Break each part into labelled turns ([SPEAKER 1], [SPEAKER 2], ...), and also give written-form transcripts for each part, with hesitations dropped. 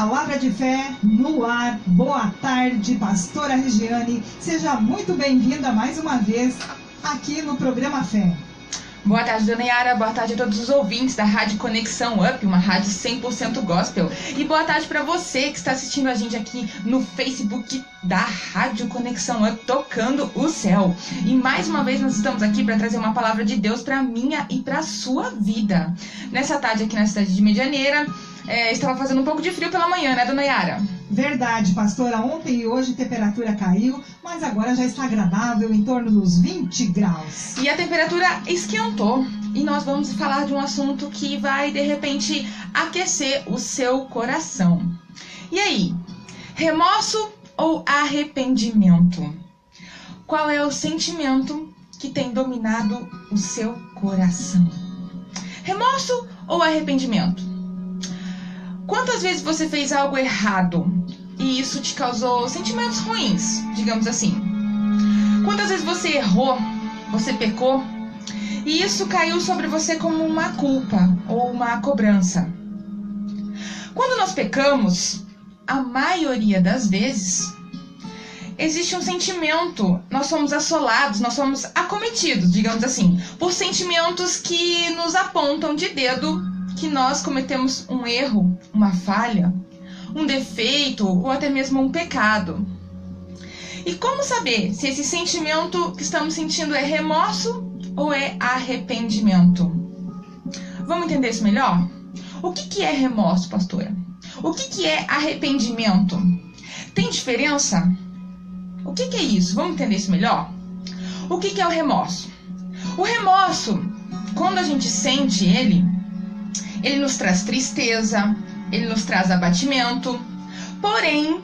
[SPEAKER 1] Palavra de fé no ar. Boa tarde, pastora Regiane. Seja muito bem-vinda mais uma vez aqui no programa Fé.
[SPEAKER 2] Boa tarde, dona Yara. Boa tarde a todos os ouvintes da Rádio Conexão Up, uma rádio 100% gospel. E boa tarde para você que está assistindo a gente aqui no Facebook da Rádio Conexão Up, tocando o céu. E mais uma vez nós estamos aqui para trazer uma palavra de Deus para minha e para sua vida. Nessa tarde aqui na cidade de Medianeira, estava fazendo um pouco de frio pela manhã, né, dona Yara?
[SPEAKER 1] Verdade, pastora. Ontem e hoje a temperatura caiu, mas agora já está agradável, em torno dos 20 graus.
[SPEAKER 2] E a temperatura esquentou. E nós vamos falar de um assunto que vai, de repente, aquecer o seu coração. E aí? Remorso ou arrependimento? Qual é o sentimento que tem dominado o seu coração? Remorso ou arrependimento? Quantas vezes você fez algo errado e isso te causou sentimentos ruins, digamos assim? Quantas vezes você errou, você pecou e isso caiu sobre você como uma culpa ou uma cobrança? Quando nós pecamos, a maioria das vezes, existe um sentimento, nós somos assolados, nós somos acometidos, digamos assim, por sentimentos que nos apontam de dedo que nós cometemos um erro, uma falha, um defeito ou até mesmo um pecado. E como saber se esse sentimento que estamos sentindo é remorso ou é arrependimento? Vamos entender isso melhor? O que é remorso, pastora? O que é arrependimento? Tem diferença? O que é isso? Vamos entender isso melhor? O que é o remorso? O remorso, quando a gente sente ele nos traz tristeza, ele nos traz abatimento. Porém,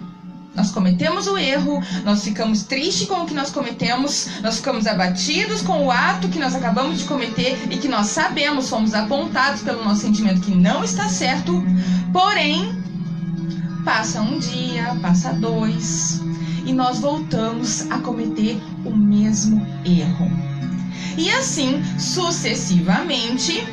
[SPEAKER 2] nós cometemos o erro, nós ficamos tristes com o que nós cometemos, nós ficamos abatidos com o ato que nós acabamos de cometer e que nós sabemos, fomos apontados pelo nosso sentimento que não está certo. Porém, passa um dia, passa dois, e nós voltamos a cometer o mesmo erro. E assim, sucessivamente,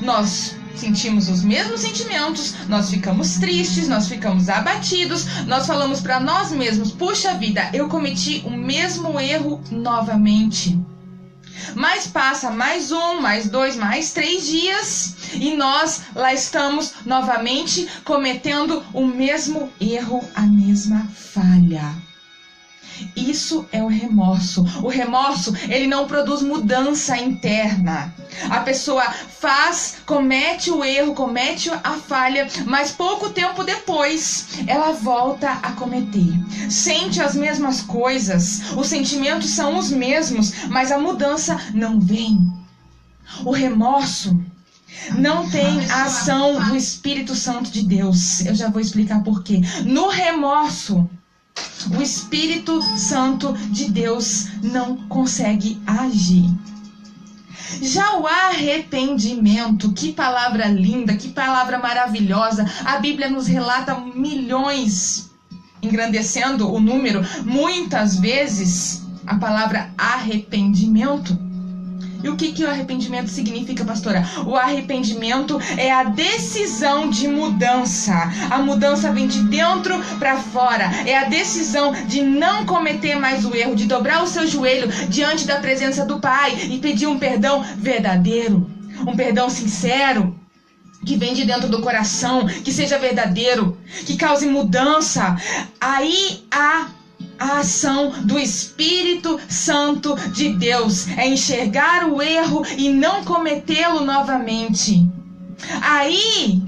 [SPEAKER 2] nós sentimos os mesmos sentimentos, nós ficamos tristes, nós ficamos abatidos, nós falamos para nós mesmos, puxa vida, eu cometi o mesmo erro novamente. Mas passa mais um, mais dois, mais 3 dias e nós lá estamos novamente cometendo o mesmo erro, a mesma falha. Isso é o remorso. O remorso, ele não produz mudança interna. A pessoa comete o erro, comete a falha, mas pouco tempo depois, ela volta a cometer. Sente as mesmas coisas, os sentimentos são os mesmos, mas a mudança não vem. O remorso não tem a ação do Espírito Santo de Deus. Eu já vou explicar por quê. No remorso, o Espírito Santo de Deus não consegue agir. Já o arrependimento, que palavra linda, que palavra maravilhosa. A Bíblia nos relata milhões, engrandecendo o número, muitas vezes a palavra arrependimento. E o que o arrependimento significa, pastora? O arrependimento é a decisão de mudança. A mudança vem de dentro para fora. É a decisão de não cometer mais o erro, de dobrar o seu joelho diante da presença do Pai e pedir um perdão verdadeiro, um perdão sincero, que vem de dentro do coração, que seja verdadeiro, que cause mudança. Aí a ação do Espírito Santo de Deus é enxergar o erro e não cometê-lo novamente. Aí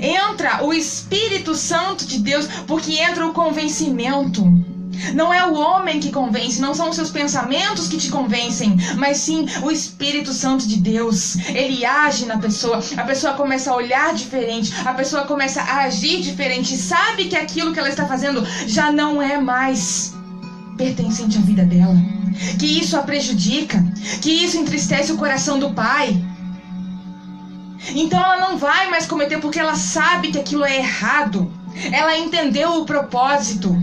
[SPEAKER 2] entra o Espírito Santo de Deus, porque entra o convencimento. Não é o homem que convence, não são os seus pensamentos que te convencem, mas sim o Espírito Santo de Deus. Ele age na pessoa, a pessoa começa a olhar diferente, a pessoa começa a agir diferente, sabe que aquilo que ela está fazendo já não é mais pertencente à vida dela, que isso a prejudica, que isso entristece o coração do Pai. Então ela não vai mais cometer porque ela sabe que aquilo é errado. Ela entendeu o propósito,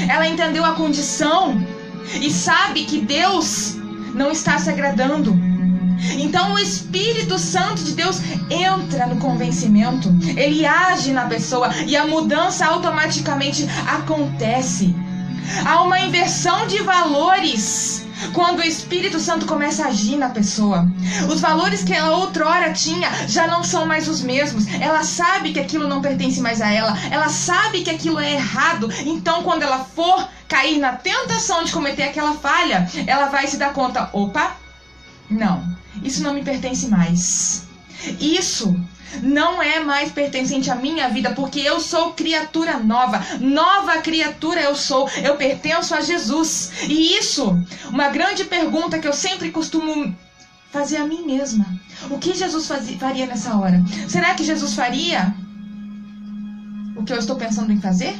[SPEAKER 2] ela entendeu a condição e sabe que Deus não está se agradando. Então o Espírito Santo de Deus entra no convencimento, ele age na pessoa e a mudança automaticamente acontece. Há uma inversão de valores quando o Espírito Santo começa a agir na pessoa. Os valores que ela outrora tinha já não são mais os mesmos. Ela sabe que aquilo não pertence mais a ela. Ela sabe que aquilo é errado. Então quando ela for cair na tentação de cometer aquela falha, ela vai se dar conta: opa, não, isso não me pertence mais. Isso não é mais pertencente à minha vida, porque eu sou criatura nova. Nova criatura eu sou. Eu pertenço a Jesus. E isso, uma grande pergunta que eu sempre costumo fazer a mim mesma: o que Jesus faria nessa hora? Será que Jesus faria o que eu estou pensando em fazer?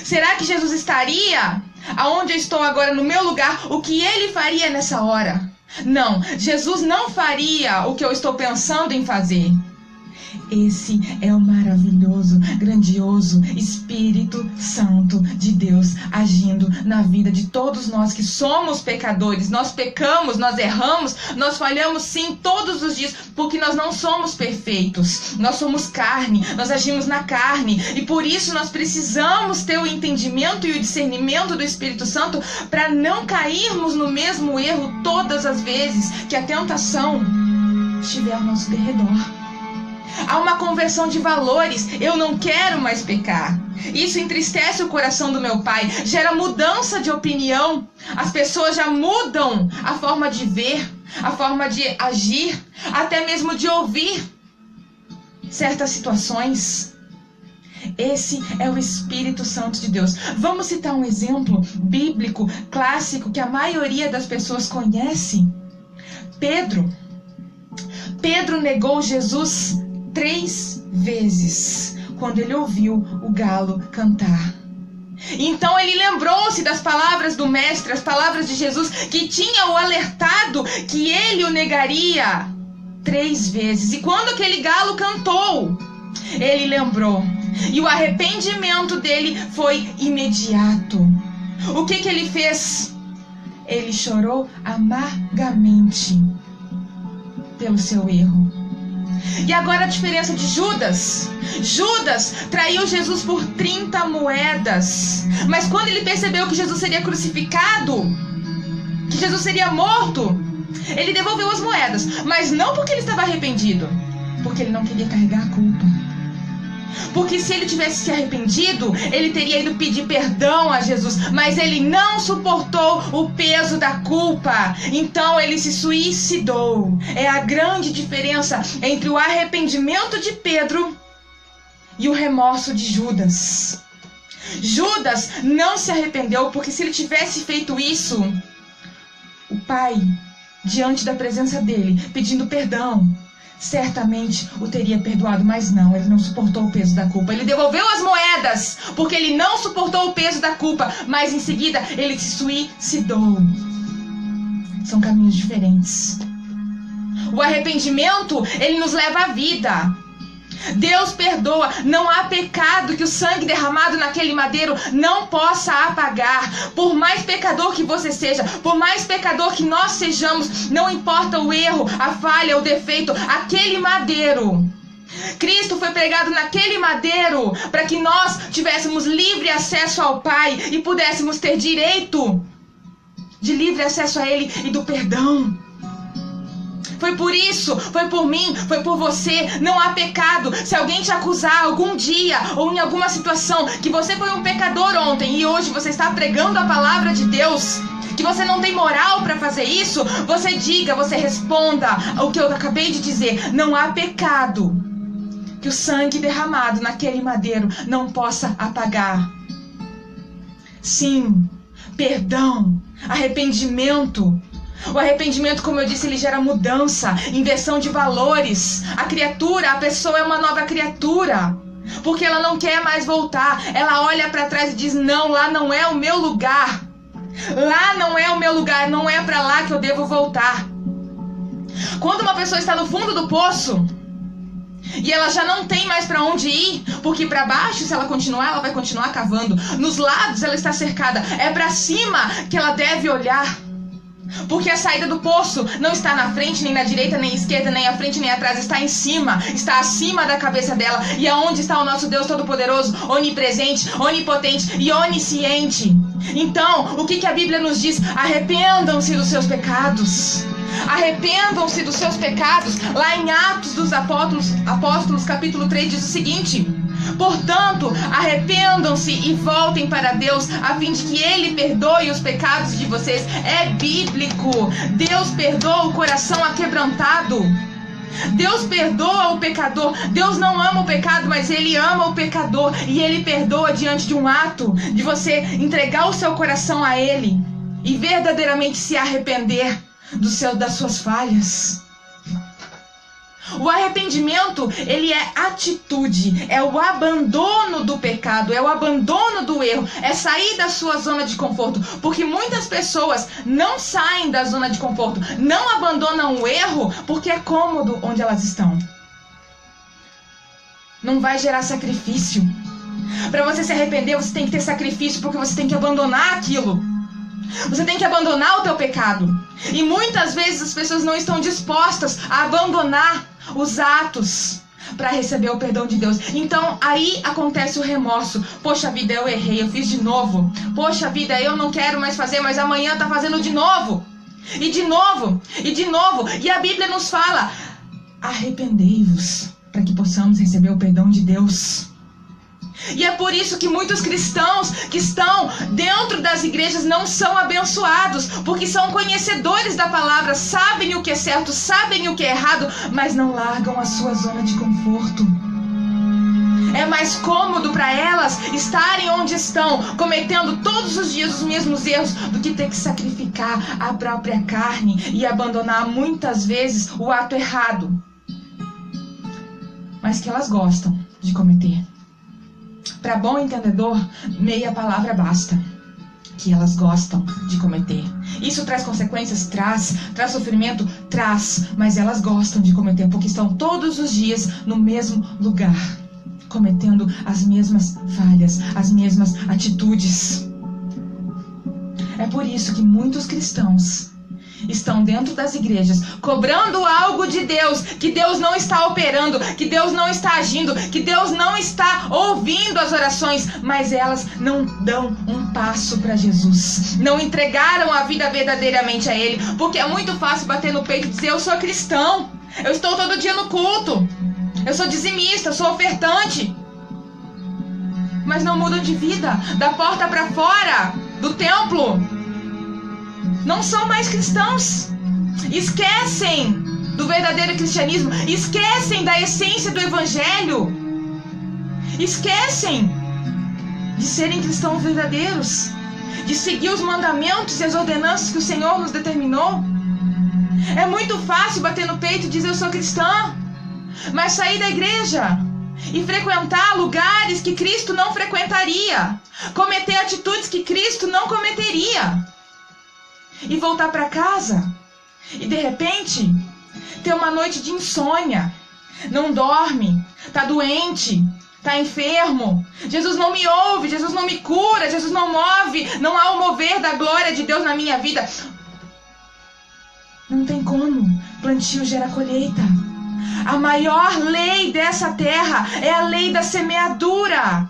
[SPEAKER 2] Será que Jesus estaria aonde eu estou agora, no meu lugar? O que ele faria nessa hora? Não, Jesus não faria o que eu estou pensando em fazer. Esse é o maravilhoso, grandioso Espírito Santo de Deus agindo na vida de todos nós que somos pecadores. Nós pecamos, nós erramos, nós falhamos sim todos os dias, porque nós não somos perfeitos. Nós somos carne, nós agimos na carne e por isso nós precisamos ter o entendimento e o discernimento do Espírito Santo para não cairmos no mesmo erro todas as vezes que a tentação estiver ao nosso derredor. Há uma conversão de valores. Eu não quero mais pecar. Isso entristece o coração do meu pai. Gera mudança de opinião. As pessoas já mudam a forma de ver, a forma de agir, até mesmo de ouvir certas situações. Esse é o Espírito Santo de Deus. Vamos citar um exemplo bíblico, clássico, que a maioria das pessoas conhece. Pedro negou Jesus 3 vezes quando ele ouviu o galo cantar. Então ele lembrou-se das palavras do mestre, as palavras de Jesus, que tinha o alertado que ele o negaria 3 vezes. E quando aquele galo cantou, ele lembrou. E o arrependimento dele foi imediato. O que ele fez? Ele chorou amargamente pelo seu erro. E agora a diferença de Judas. Judas traiu Jesus por 30 moedas. Mas quando ele percebeu que Jesus seria crucificado, que Jesus seria morto, ele devolveu as moedas. Mas não porque ele estava arrependido, porque ele não queria carregar a culpa. Porque se ele tivesse se arrependido, ele teria ido pedir perdão a Jesus. Mas ele não suportou o peso da culpa. Então ele se suicidou. É a grande diferença entre o arrependimento de Pedro e o remorso de Judas. Judas não se arrependeu, porque se ele tivesse feito isso, o pai, diante da presença dele, pedindo perdão, certamente o teria perdoado, mas não, ele não suportou o peso da culpa. Ele devolveu as moedas, porque ele não suportou o peso da culpa, mas em seguida ele se suicidou. São caminhos diferentes. O arrependimento, ele nos leva à vida. Deus perdoa. Não há pecado que o sangue derramado naquele madeiro não possa apagar. Por mais pecador que você seja, por mais pecador que nós sejamos, não importa o erro, a falha, o defeito, aquele madeiro, Cristo foi pregado naquele madeiro para que nós tivéssemos livre acesso ao Pai e pudéssemos ter direito de livre acesso a Ele e do perdão. Foi por isso, foi por mim, foi por você. Não há pecado. Se alguém te acusar algum dia ou em alguma situação que você foi um pecador ontem e hoje você está pregando a palavra de Deus, que você não tem moral para fazer isso, você diga, você responda o que eu acabei de dizer. Não há pecado que o sangue derramado naquele madeiro não possa apagar. Sim, perdão, arrependimento. O arrependimento, como eu disse, ele gera mudança, inversão de valores. A criatura, a pessoa é uma nova criatura, porque ela não quer mais voltar. Ela olha para trás e diz: não, lá não é o meu lugar. Lá não é o meu lugar, não é para lá que eu devo voltar. Quando uma pessoa está no fundo do poço e ela já não tem mais para onde ir, porque para baixo, se ela continuar, ela vai continuar cavando. Nos lados ela está cercada. É para cima que ela deve olhar. Porque a saída do poço não está na frente, nem na direita, nem à esquerda, nem à frente, nem atrás. Está em cima, está acima da cabeça dela. E aonde está o nosso Deus Todo-Poderoso, onipresente, onipotente e onisciente? Então, o que a Bíblia nos diz? Arrependam-se dos seus pecados. Arrependam-se dos seus pecados. Lá em Atos dos Apóstolos, capítulo 3, diz o seguinte: portanto, arrependam-se e voltem para Deus, a fim de que Ele perdoe os pecados de vocês. É bíblico. Deus perdoa o coração aquebrantado. Deus perdoa o pecador. Deus não ama o pecado, mas Ele ama o pecador. E Ele perdoa diante de um ato de você entregar o seu coração a Ele e verdadeiramente se arrepender das suas falhas. O arrependimento, ele é atitude, é o abandono do pecado, é o abandono do erro, é sair da sua zona de conforto. Porque muitas pessoas não saem da zona de conforto, não abandonam o erro porque é cômodo onde elas estão. Não vai gerar sacrifício. Para você se arrepender, você tem que ter sacrifício, porque você tem que abandonar aquilo. Você tem que abandonar o teu pecado. E muitas vezes as pessoas não estão dispostas a abandonar os atos para receber o perdão de Deus. Então aí acontece o remorso. Poxa vida, eu errei, eu fiz de novo. Poxa vida, eu não quero mais fazer, mas amanhã tá fazendo de novo. E de novo, e de novo. E a Bíblia nos fala: arrependei-vos, para que possamos receber o perdão de Deus. E é por isso que muitos cristãos que estão dentro das igrejas não são abençoados, porque são conhecedores da palavra, sabem o que é certo, sabem o que é errado, mas não largam a sua zona de conforto. É mais cômodo para elas estarem onde estão, cometendo todos os dias os mesmos erros, do que ter que sacrificar a própria carne e abandonar muitas vezes o ato errado, mas que elas gostam de cometer. Para bom entendedor, meia palavra basta. Que elas gostam de cometer. Isso traz consequências? Traz sofrimento? Traz. Mas elas gostam de cometer, porque estão todos os dias no mesmo lugar, cometendo as mesmas falhas, as mesmas atitudes. É por isso que muitos cristãos estão dentro das igrejas cobrando algo de Deus, que Deus não está operando, que Deus não está agindo, que Deus não está ouvindo as orações, mas elas não dão um passo para Jesus, não entregaram a vida verdadeiramente a Ele, porque é muito fácil bater no peito e dizer: eu sou cristão, eu estou todo dia no culto, eu sou dizimista, eu sou ofertante, mas não mudam de vida, da porta para fora do templo. Não são mais cristãos. Esquecem do verdadeiro cristianismo. Esquecem da essência do evangelho. Esquecem de serem cristãos verdadeiros, de seguir os mandamentos e as ordenanças que o Senhor nos determinou. É muito fácil bater no peito e dizer: eu sou cristã, mas sair da igreja e frequentar lugares que Cristo não frequentaria, cometer atitudes que Cristo não cometeria, e voltar para casa e de repente ter uma noite de insônia, não dorme, tá doente, tá enfermo. Jesus não me ouve, Jesus não me cura, Jesus não move, não há o mover da glória de Deus na minha vida. Não tem como. Plantio gera colheita. A maior lei dessa terra é a lei da semeadura.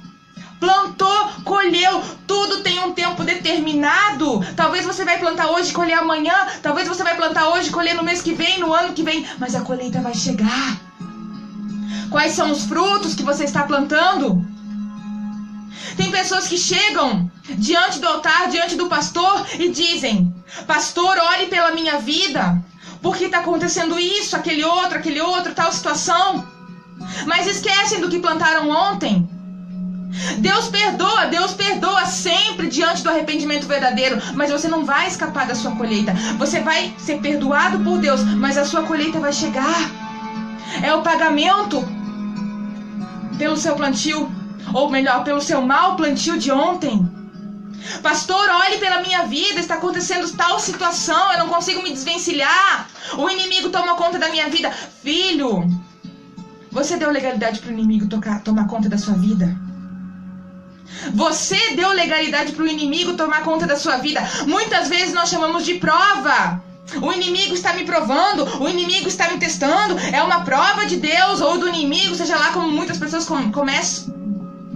[SPEAKER 2] Plantou, colheu, tudo tem um tempo determinado. Talvez você vai plantar hoje e colher amanhã. Talvez você vai plantar hoje e colher no mês que vem, no ano que vem. Mas a colheita vai chegar. Quais são os frutos que você está plantando? Tem pessoas que chegam diante do altar, diante do pastor e dizem: pastor, ore pela minha vida, porque está acontecendo isso, aquele outro, tal situação. Mas esquecem do que plantaram ontem. Deus perdoa sempre diante do arrependimento verdadeiro, mas você não vai escapar da sua colheita. Você vai ser perdoado por Deus, mas a sua colheita vai chegar. É o pagamento pelo seu plantio, ou melhor, pelo seu mau plantio de ontem. Pastor, olhe pela minha vida, está acontecendo tal situação, eu não consigo me desvencilhar, o inimigo toma conta da minha vida. Filho, você deu legalidade para o inimigo tomar conta da sua vida? Você deu legalidade para o inimigo tomar conta da sua vida. Muitas vezes nós chamamos de prova. O inimigo está me provando, o inimigo está me testando. É uma prova de Deus ou do inimigo, seja lá como muitas pessoas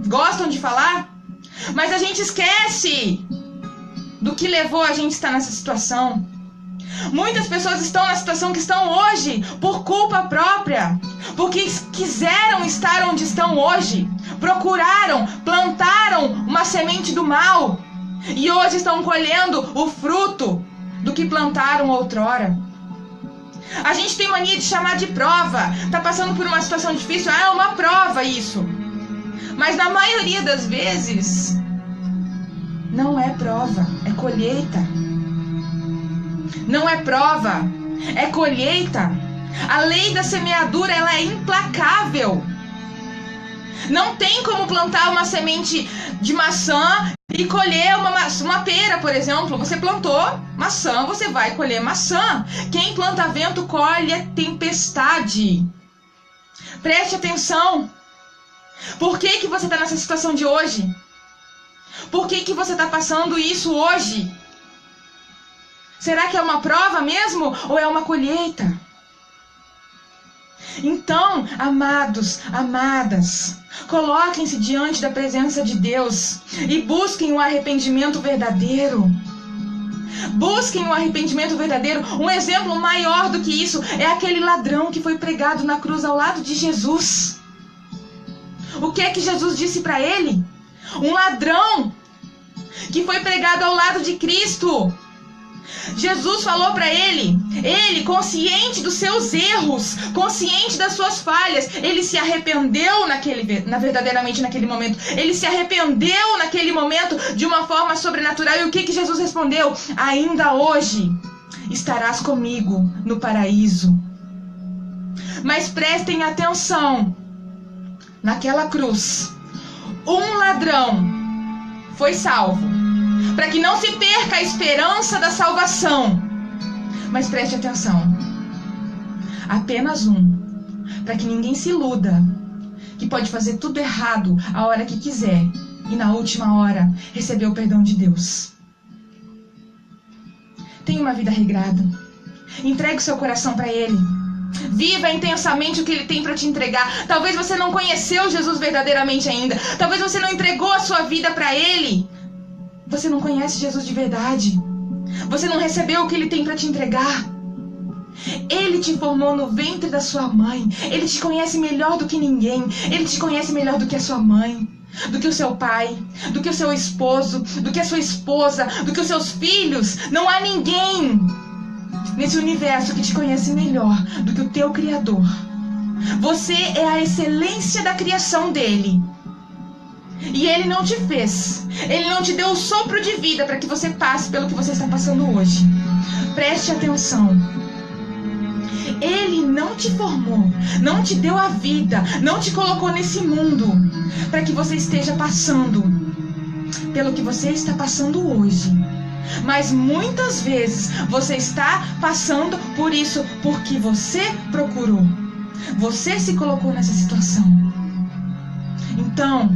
[SPEAKER 2] gostam de falar. Mas a gente esquece do que levou a gente a estar nessa situação. Muitas pessoas estão na situação que estão hoje por culpa própria, porque quiseram estar onde estão hoje, procuraram, plantaram uma semente do mal e hoje estão colhendo o fruto do que plantaram outrora. A gente tem mania de chamar de prova. Tá passando por uma situação difícil, é uma prova isso. Mas na maioria das vezes não é prova, é colheita. Não é prova, é colheita. A lei da semeadura, ela é implacável. Não tem como plantar uma semente de maçã e colher uma pera, por exemplo. Você plantou maçã, você vai colher maçã. Quem planta vento colhe a tempestade. Preste atenção. Por que você está nessa situação de hoje? Por que você está passando isso hoje? Será que é uma prova mesmo ou é uma colheita? Então, amados, amadas, coloquem-se diante da presença de Deus e busquem o arrependimento verdadeiro. Busquem o arrependimento verdadeiro. Um exemplo maior do que isso é aquele ladrão que foi pregado na cruz ao lado de Jesus. O que é que Jesus disse para ele? Um ladrão que foi pregado ao lado de Cristo. Jesus falou para ele, consciente dos seus erros, consciente das suas falhas, ele se arrependeu verdadeiramente naquele momento. Ele se arrependeu naquele momento de uma forma sobrenatural. E o que Jesus respondeu? Ainda hoje estarás comigo no paraíso. Mas prestem atenção, naquela cruz, um ladrão foi salvo, para que não se perca a esperança da salvação. Mas preste atenção, apenas um, para que ninguém se iluda que pode fazer tudo errado a hora que quiser e na última hora receber o perdão de Deus. Tenha uma vida regrada, entregue o seu coração para Ele. Viva intensamente o que Ele tem para te entregar. Talvez você não conheceu Jesus verdadeiramente ainda. Talvez você não entregou a sua vida para Ele. Você não conhece Jesus de verdade. Você não recebeu o que Ele tem para te entregar. Ele te formou no ventre da sua mãe. Ele te conhece melhor do que ninguém. Ele te conhece melhor do que a sua mãe, do que o seu pai, do que o seu esposo, do que a sua esposa, do que os seus filhos. Não há ninguém nesse universo que te conhece melhor do que o teu Criador. Você é a excelência da criação dele. E Ele não te fez, Ele não te deu o sopro de vida para que você passe pelo que você está passando hoje. Preste atenção. Ele não te formou, não te deu a vida, não te colocou nesse mundo para que você esteja passando pelo que você está passando hoje. Mas muitas vezes você está passando por isso porque você procurou. Você se colocou nessa situação. Então,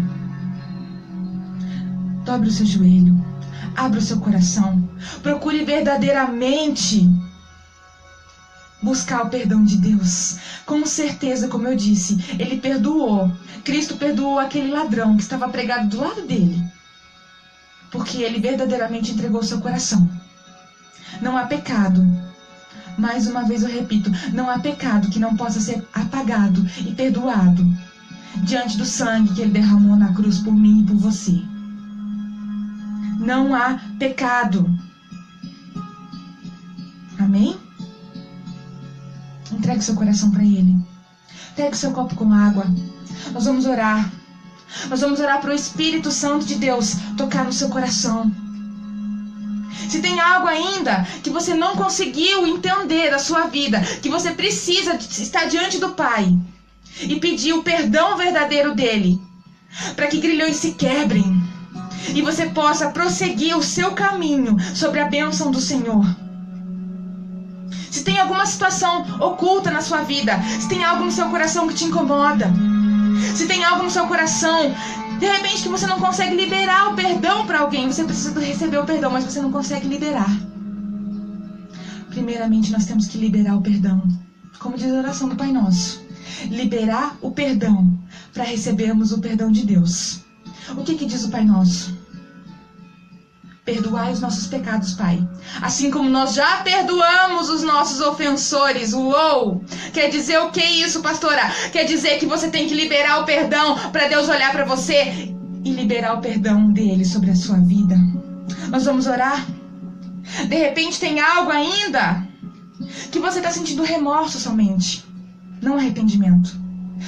[SPEAKER 2] dobre o seu joelho, abra o seu coração, procure verdadeiramente buscar o perdão de Deus. Com certeza, como eu disse, Ele perdoou. Cristo perdoou aquele ladrão que estava pregado do lado dele, porque Ele verdadeiramente entregou o seu coração. Não há pecado, mais uma vez eu repito, não há pecado que não possa ser apagado e perdoado diante do sangue que Ele derramou na cruz por mim e por você. Não há pecado. Amém? Entregue seu coração para Ele. Pegue seu copo com água. Nós vamos orar. Nós vamos orar para o Espírito Santo de Deus tocar no seu coração. Se tem algo ainda que você não conseguiu entender da sua vida, que você precisa estar diante do Pai e pedir o perdão verdadeiro dEle, para que grilhões se quebrem e você possa prosseguir o seu caminho sobre a bênção do Senhor. Se tem alguma situação oculta na sua vida, se tem algo no seu coração que te incomoda, se tem algo no seu coração De repente que você não consegue liberar o perdão para alguém. Você precisa receber o perdão, mas você não consegue liberar. Primeiramente, nós temos que liberar o perdão. Como diz a oração do Pai Nosso. Liberar o perdão para recebermos o perdão de Deus. O que diz o Pai Nosso? Perdoai os nossos pecados, Pai. Assim como nós já perdoamos os nossos ofensores. Uou! Quer dizer o que isso, pastora? Quer dizer que você tem que liberar o perdão para Deus olhar para você e liberar o perdão dele sobre a sua vida. Nós vamos orar. De repente tem algo ainda que você está sentindo remorso somente, não arrependimento.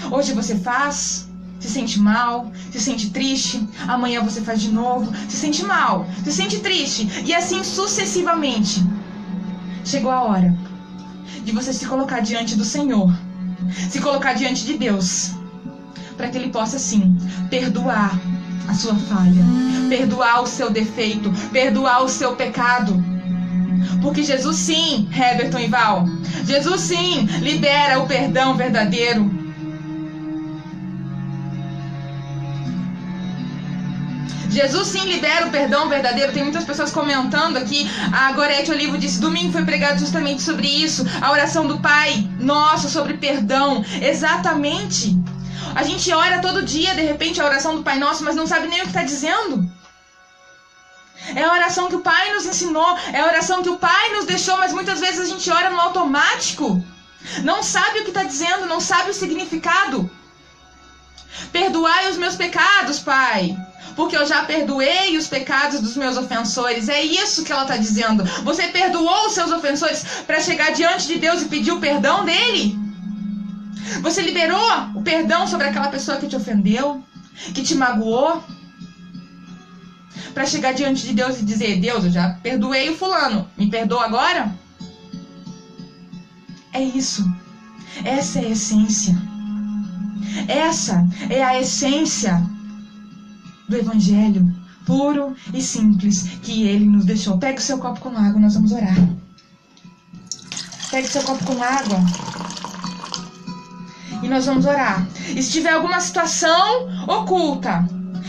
[SPEAKER 2] Hoje você faz, se sente mal, se sente triste. Amanhã você faz de novo, se sente mal, se sente triste. E assim sucessivamente. Chegou a hora de você se colocar diante do Senhor, se colocar diante de Deus, para que Ele possa sim perdoar a sua falha, perdoar o seu defeito, perdoar o seu pecado. Porque Jesus sim, Heberton e Val, Jesus sim libera o perdão verdadeiro. Jesus sim libera o perdão verdadeiro. Tem muitas pessoas comentando aqui. A Gorete Olivo disse, domingo foi pregado justamente sobre isso. A oração do Pai Nosso sobre perdão. Exatamente. A gente ora todo dia, de repente, a oração do Pai Nosso, mas não sabe nem o que está dizendo. É a oração que o Pai nos ensinou, é a oração que o Pai nos deixou, mas muitas vezes a gente ora no automático. Não sabe o que está dizendo, não sabe o significado. Perdoai os meus pecados, Pai, porque eu já perdoei os pecados dos meus ofensores. É isso que ela está dizendo. Você perdoou os seus ofensores para chegar diante de Deus e pedir o perdão dele? Você liberou o perdão sobre aquela pessoa que te ofendeu, que te magoou? Para chegar diante de Deus e dizer, Deus, eu já perdoei o fulano, me perdoa agora? É isso. Essa é a essência. Essa é a essência do Evangelho puro e simples que Ele nos deixou. Pegue o seu copo com água, nós vamos orar. Pegue o seu copo com água e nós vamos orar. E se tiver alguma situação oculta,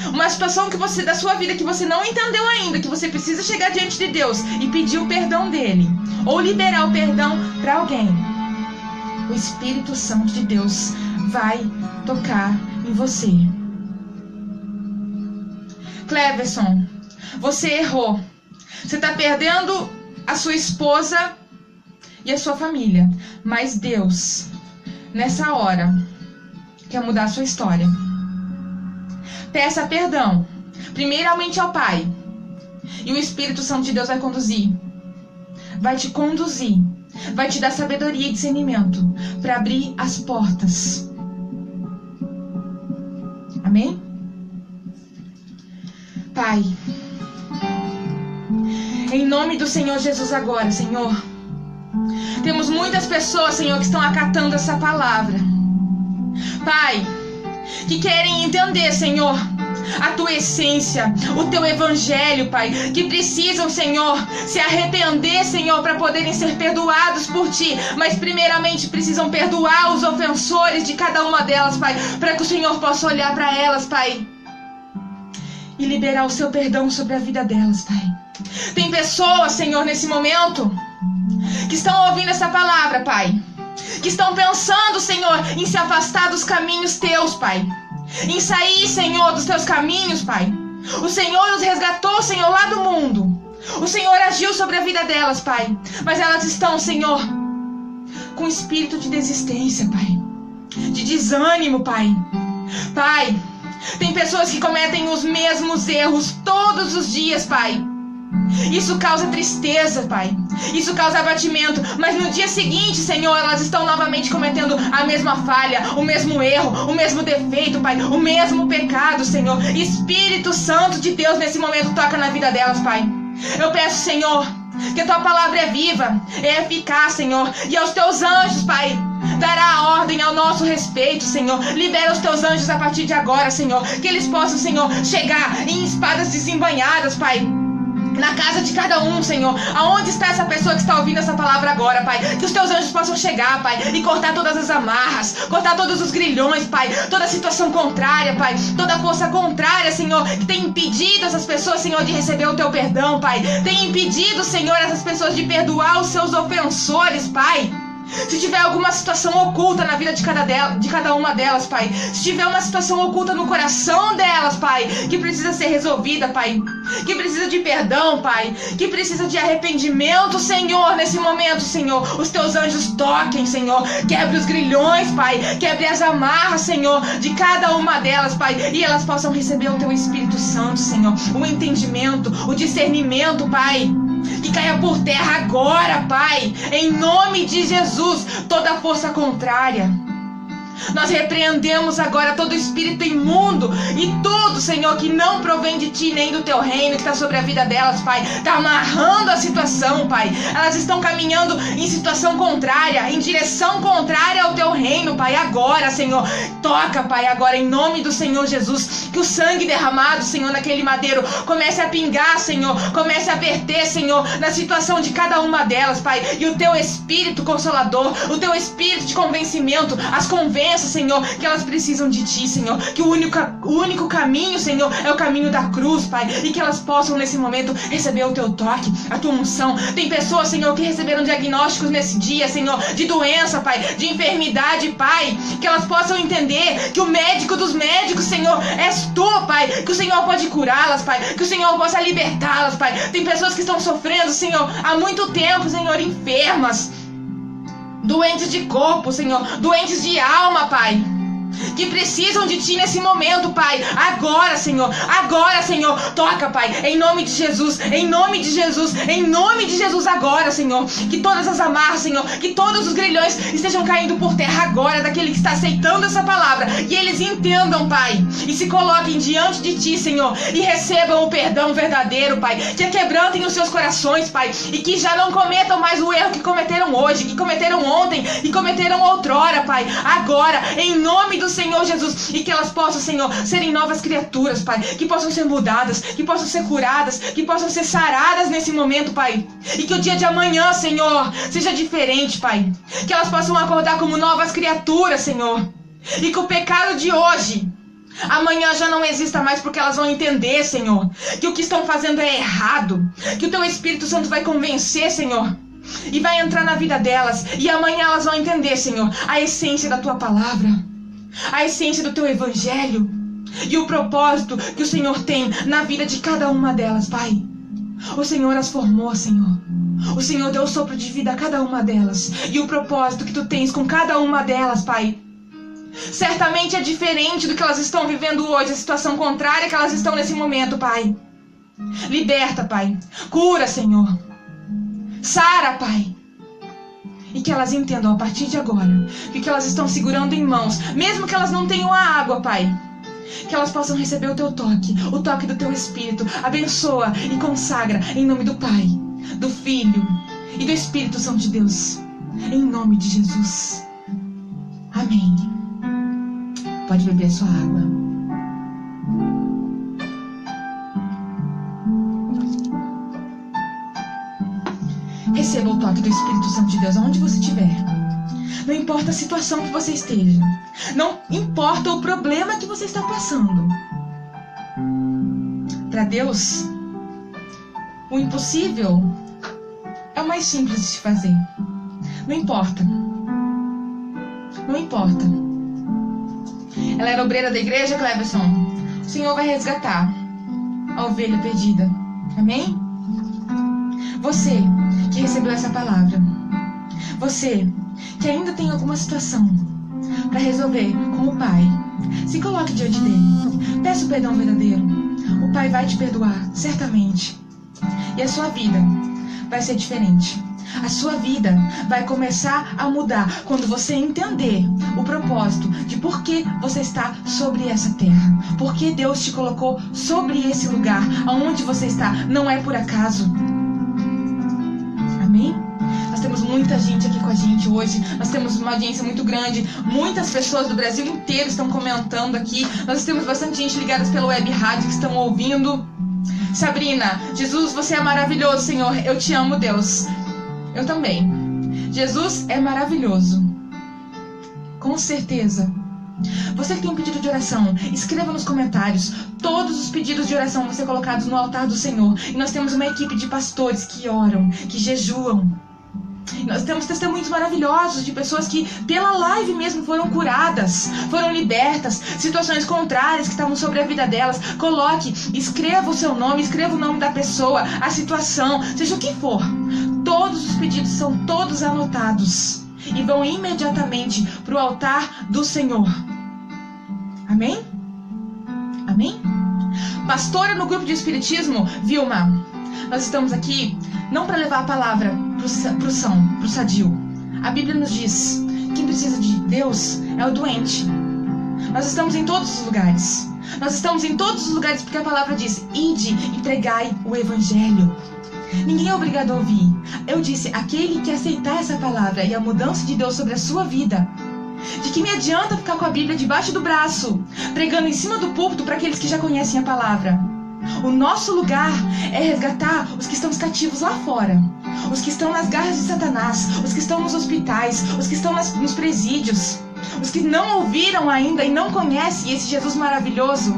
[SPEAKER 2] uma situação que você, da sua vida que você não entendeu ainda, que você precisa chegar diante de Deus e pedir o perdão dele, ou liberar o perdão para alguém, o Espírito Santo de Deus vai tocar em você. Cleverson, você errou. Você está perdendo a sua esposa e a sua família, mas Deus, nessa hora, quer mudar a sua história. Peça perdão, primeiramente ao Pai, e o Espírito Santo de Deus vai conduzir, vai te conduzir, vai te dar sabedoria e discernimento para abrir as portas. Amém? Pai, em nome do Senhor Jesus agora, Senhor, temos muitas pessoas, Senhor, que estão acatando essa palavra. Pai, que querem entender, Senhor, a tua essência, o teu evangelho, Pai, que precisam, Senhor, se arrepender, Senhor, para poderem ser perdoados por ti, mas primeiramente precisam perdoar os ofensores de cada uma delas, Pai, para que o Senhor possa olhar para elas, Pai, e liberar o seu perdão sobre a vida delas, Pai. Tem pessoas, Senhor, nesse momento, que estão ouvindo essa palavra, Pai, que estão pensando, Senhor, em se afastar dos caminhos teus, Pai, em sair, Senhor, dos teus caminhos, Pai. O Senhor os resgatou, Senhor, lá do mundo. O Senhor agiu sobre a vida delas, Pai, mas elas estão, Senhor, com espírito de desistência, Pai, de desânimo, Pai. Pai, tem pessoas que cometem os mesmos erros todos os dias, Pai. Isso causa tristeza, Pai. Isso causa abatimento. Mas no dia seguinte, Senhor, elas estão novamente cometendo a mesma falha, o mesmo erro, o mesmo defeito, Pai, o mesmo pecado, Senhor. Espírito Santo de Deus, nesse momento, toca na vida delas, Pai. Eu peço, Senhor, que a tua palavra é viva, é eficaz, Senhor. E aos teus anjos, Pai, dará a ordem ao nosso respeito, Senhor. Libera os teus anjos a partir de agora, Senhor. Que eles possam, Senhor, chegar em espadas desembainhadas, Pai, na casa de cada um, Senhor. Aonde está essa pessoa que está ouvindo essa palavra agora, Pai? Que os teus anjos possam chegar, Pai, e cortar todas as amarras, cortar todos os grilhões, Pai, toda situação contrária, Pai, toda força contrária, Senhor, que tem impedido essas pessoas, Senhor, de receber o teu perdão, Pai. Tem impedido, Senhor, essas pessoas de perdoar os seus ofensores, Pai. Se tiver alguma situação oculta na vida de cada uma delas, Pai, se tiver uma situação oculta no coração delas, Pai, que precisa ser resolvida, Pai, que precisa de perdão, Pai, que precisa de arrependimento, Senhor, nesse momento, Senhor, os teus anjos toquem, Senhor, quebre os grilhões, Pai, quebre as amarras, Senhor, de cada uma delas, Pai, e elas possam receber o teu Espírito Santo, Senhor, o entendimento, o discernimento, Pai, que caia por terra agora, Pai, em nome de Jesus, toda força contrária. Nós repreendemos agora todo espírito imundo e tudo, Senhor, que não provém de Ti nem do Teu reino, que está sobre a vida delas, Pai. Está amarrando a situação, Pai. Elas estão caminhando em situação contrária, em direção contrária ao Teu reino, Pai. Agora, Senhor, toca, Pai, agora em nome do Senhor Jesus. Que o sangue derramado, Senhor, naquele madeiro comece a pingar, Senhor. Comece a verter, Senhor, na situação de cada uma delas, Pai. E o Teu Espírito Consolador, o Teu Espírito de convencimento, as convença, Senhor, que elas precisam de Ti, Senhor, que o único caminho, Senhor, é o caminho da cruz, Pai, e que elas possam nesse momento receber o Teu toque, a Tua unção. Tem pessoas, Senhor, que receberam diagnósticos nesse dia, Senhor, de doença, Pai, de enfermidade, Pai, que elas possam entender que o médico dos médicos, Senhor, és Tu, Pai, que o Senhor pode curá-las, Pai, que o Senhor possa libertá-las, Pai. Tem pessoas que estão sofrendo, Senhor, há muito tempo, Senhor, enfermas, doentes de corpo, Senhor, doentes de alma, Pai, que precisam de Ti nesse momento, Pai. Agora, Senhor, toca, Pai, em nome de Jesus, em nome de Jesus, em nome de Jesus agora, Senhor, que todas as amarras, Senhor, que todos os grilhões estejam caindo por terra agora, daquele que está aceitando essa palavra, e eles entendam, Pai, e se coloquem diante de Ti, Senhor, e recebam o perdão verdadeiro, Pai, que quebrantem os seus corações, Pai, e que já não cometam mais o erro que cometeram hoje, que cometeram ontem, e cometeram outrora, Pai, agora, em nome do Senhor Jesus, e que elas possam, Senhor, serem novas criaturas, Pai, que possam ser mudadas, que possam ser curadas, que possam ser saradas nesse momento, Pai, e que o dia de amanhã, Senhor, seja diferente, Pai, que elas possam acordar como novas criaturas, Senhor, e que o pecado de hoje, amanhã já não exista mais, porque elas vão entender, Senhor, que o que estão fazendo é errado, que o Teu Espírito Santo vai convencer, Senhor, e vai entrar na vida delas, e amanhã elas vão entender, Senhor, a essência da Tua palavra, a essência do Teu Evangelho e o propósito que o Senhor tem na vida de cada uma delas, Pai. O Senhor as formou, Senhor. O Senhor deu o sopro de vida a cada uma delas. E o propósito que Tu tens com cada uma delas, Pai, certamente é diferente do que elas estão vivendo hoje, a situação contrária que elas estão nesse momento, Pai. Liberta, Pai. Cura, Senhor. Sara, Pai. E que elas entendam a partir de agora que elas estão segurando em mãos, mesmo que elas não tenham a água, Pai, que elas possam receber o Teu toque, o toque do Teu Espírito. Abençoa e consagra em nome do Pai, do Filho e do Espírito Santo de Deus, em nome de Jesus. Amém. Pode beber sua água. Receba o toque do Espírito Santo de Deus aonde você estiver. Não importa a situação que você esteja. Não importa o problema que você está passando. Para Deus, o impossível é o mais simples de se fazer. Não importa. Não importa. Ela era obreira da igreja, Cleverson. O Senhor vai resgatar a ovelha perdida. Amém? Você que recebeu essa palavra, você que ainda tem alguma situação para resolver com o Pai, se coloque diante dele, peça o perdão verdadeiro. O Pai vai te perdoar, certamente, e a sua vida vai ser diferente. A sua vida vai começar a mudar quando você entender o propósito de por que você está sobre essa terra, por que Deus te colocou sobre esse lugar aonde você está. Não é por acaso. Amém? Nós temos muita gente aqui com a gente hoje. Nós temos uma audiência muito grande. Muitas pessoas do Brasil inteiro estão comentando aqui. Nós temos bastante gente ligada pela web rádio que estão ouvindo. Sabrina, Jesus, você é maravilhoso, Senhor. Eu te amo, Deus. Eu também. Jesus é maravilhoso. Com certeza. Você que tem um pedido de oração, escreva nos comentários. Todos os pedidos de oração vão ser colocados no altar do Senhor. E nós temos uma equipe de pastores que oram, que jejuam. Nós temos testemunhos maravilhosos de pessoas que pela live mesmo foram curadas, foram libertas, situações contrárias que estavam sobre a vida delas. Coloque, escreva o seu nome, escreva o nome da pessoa, a situação, seja o que for. Todos os pedidos são todos anotados e vão imediatamente para o altar do Senhor. Amém? Amém? Pastora no grupo de Espiritismo, Vilma, nós estamos aqui não para levar a palavra pro sadio. A Bíblia nos diz: quem precisa de Deus é o doente. Nós estamos em todos os lugares. Nós estamos em todos os lugares porque a palavra diz: ide e pregai o Evangelho. Ninguém é obrigado a ouvir. Eu disse: aquele que aceitar essa palavra e a mudança de Deus sobre a sua vida. De que me adianta ficar com a Bíblia debaixo do braço, pregando em cima do púlpito para aqueles que já conhecem a palavra? O nosso lugar é resgatar os que estão cativos lá fora, os que estão nas garras de Satanás, os que estão nos hospitais, os que estão nos presídios, os que não ouviram ainda e não conhecem esse Jesus maravilhoso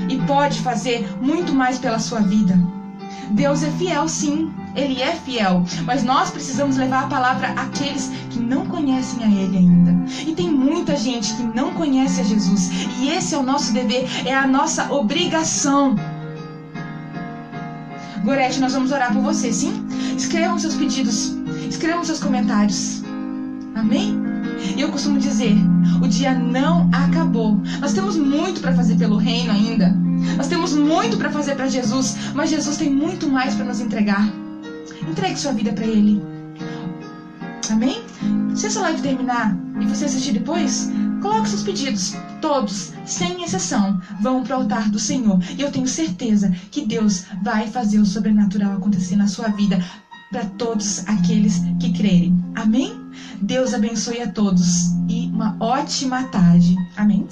[SPEAKER 2] e pode fazer muito mais pela sua vida. Deus é fiel, sim, Ele é fiel, mas nós precisamos levar a palavra àqueles que não conhecem a Ele ainda. E tem muita gente que não conhece a Jesus, e esse é o nosso dever, é a nossa obrigação. Gorete, nós vamos orar por você, sim? Escrevam seus pedidos, escrevam seus comentários. Amém? E eu costumo dizer, o dia não acabou. Nós temos muito para fazer pelo reino ainda. Nós temos muito para fazer para Jesus, mas Jesus tem muito mais para nos entregar. Entregue sua vida para Ele. Amém? Se essa live terminar e você assistir depois, coloque seus pedidos. Todos, sem exceção, vão para o altar do Senhor. E eu tenho certeza que Deus vai fazer o sobrenatural acontecer na sua vida para todos aqueles que crerem. Amém? Deus abençoe a todos e uma ótima tarde. Amém?